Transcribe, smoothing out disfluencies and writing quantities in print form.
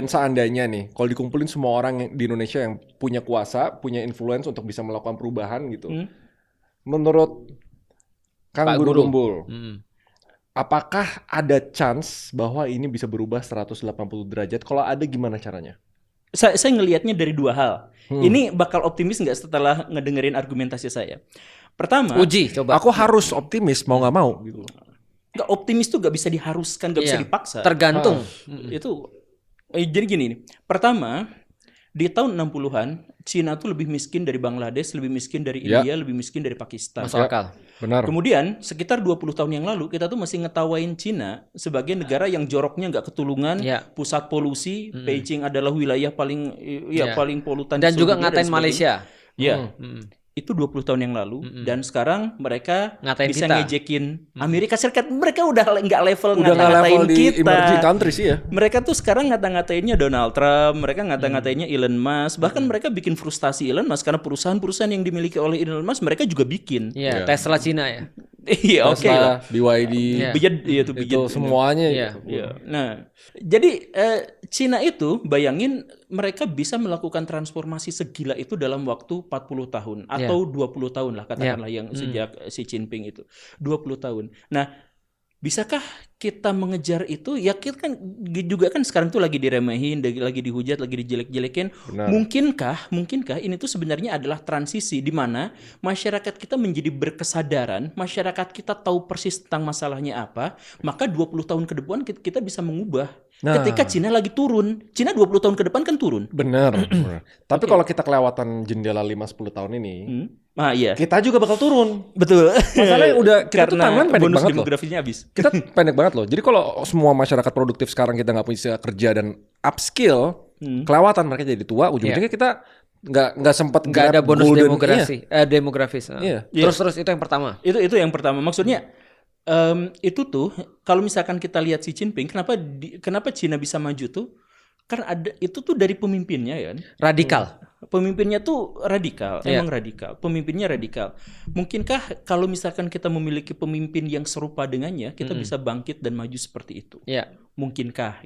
Dan seandainya nih, kalau dikumpulin semua orang di Indonesia yang punya kuasa, punya influence untuk bisa melakukan perubahan gitu. Menurut Kang Pak Guru Guru. Gembul, apakah ada chance bahwa ini bisa berubah 180 derajat? Kalau ada gimana caranya? Saya ngelihatnya dari dua hal. Ini bakal optimis nggak setelah ngedengerin argumentasi saya? Pertama, Uji coba. Aku harus optimis mau nggak mau gitu. nggak optimis tuh nggak bisa diharuskan, nggak bisa Iya, dipaksa. tergantung. Itu jadi gini nih. Pertama, di tahun 60-an Cina tuh lebih miskin dari Bangladesh, lebih miskin dari Ya. India, lebih miskin dari Pakistan. Masuk akal. Benar. Kemudian sekitar 20 tahun yang lalu kita tuh masih ngetawain Cina sebagai negara yang joroknya nggak ketulungan, Ya. pusat polusi, Beijing adalah wilayah paling Ya. paling polutan Dan di juga seluruh dunia ngatain dan sebagainya. Malaysia. Ya. Itu 20 tahun yang lalu dan sekarang mereka Ngatain bisa kita. ngejekin Amerika Serikat. Mereka udah nggak level Udah nggak level ngata-ngatain di kita. emerging country sih ya. Mereka tuh sekarang ngata-ngatainnya Donald Trump, mereka ngata-ngatainnya Elon Musk, bahkan mereka bikin frustasi Elon Musk karena perusahaan-perusahaan yang dimiliki oleh Elon Musk mereka juga bikin. Iya, Tesla Cina ya. Iya, oke lah. Tesla, BYD, Iya. Itu itu semuanya. Iya. Iya. Nah, jadi Cina itu bayangin mereka bisa melakukan transformasi segila itu dalam waktu 40 tahun atau 20 tahun lah katakanlah yang sejak Xi Jinping itu. 20 tahun. Nah, bisakah kita mengejar itu? Ya kita kan juga kan sekarang tuh lagi diremehin, lagi dihujat, lagi dijelek-jelekin. Benar. Mungkinkah ini tuh sebenarnya adalah transisi di mana masyarakat kita menjadi berkesadaran, masyarakat kita tahu persis tentang masalahnya apa, maka 20 tahun ke depan kita bisa mengubah. Nah. Ketika Cina lagi turun, Cina 20 tahun ke depan kan turun. Benar. Benar. Tapi kalau kita kelewatan jendela 5-10 tahun ini, Ah iya. kita juga bakal turun. Betul. Masalahnya udah kita tuh karena timeline pendek bonus banget loh. demografinya habis. Kita pendek banget loh. Jadi kalau semua masyarakat produktif sekarang kita nggak punya kerja dan upskill, kelewatan mereka jadi tua, ujung-ujungnya kita nggak sempat Nggak ada bonus demografis. Iya. Terus itu yang pertama. Itu yang pertama. Maksudnya itu tuh kalau misalkan kita lihat Xi Jinping, kenapa Cina bisa maju tuh? Kan ada itu tuh dari pemimpinnya ya. Radikal. Pemimpinnya tuh radikal, Iya. emang radikal. Pemimpinnya radikal. Mungkinkah kalau misalkan kita memiliki pemimpin yang serupa dengannya, kita bisa bangkit dan maju seperti itu? Iya. Mungkinkah?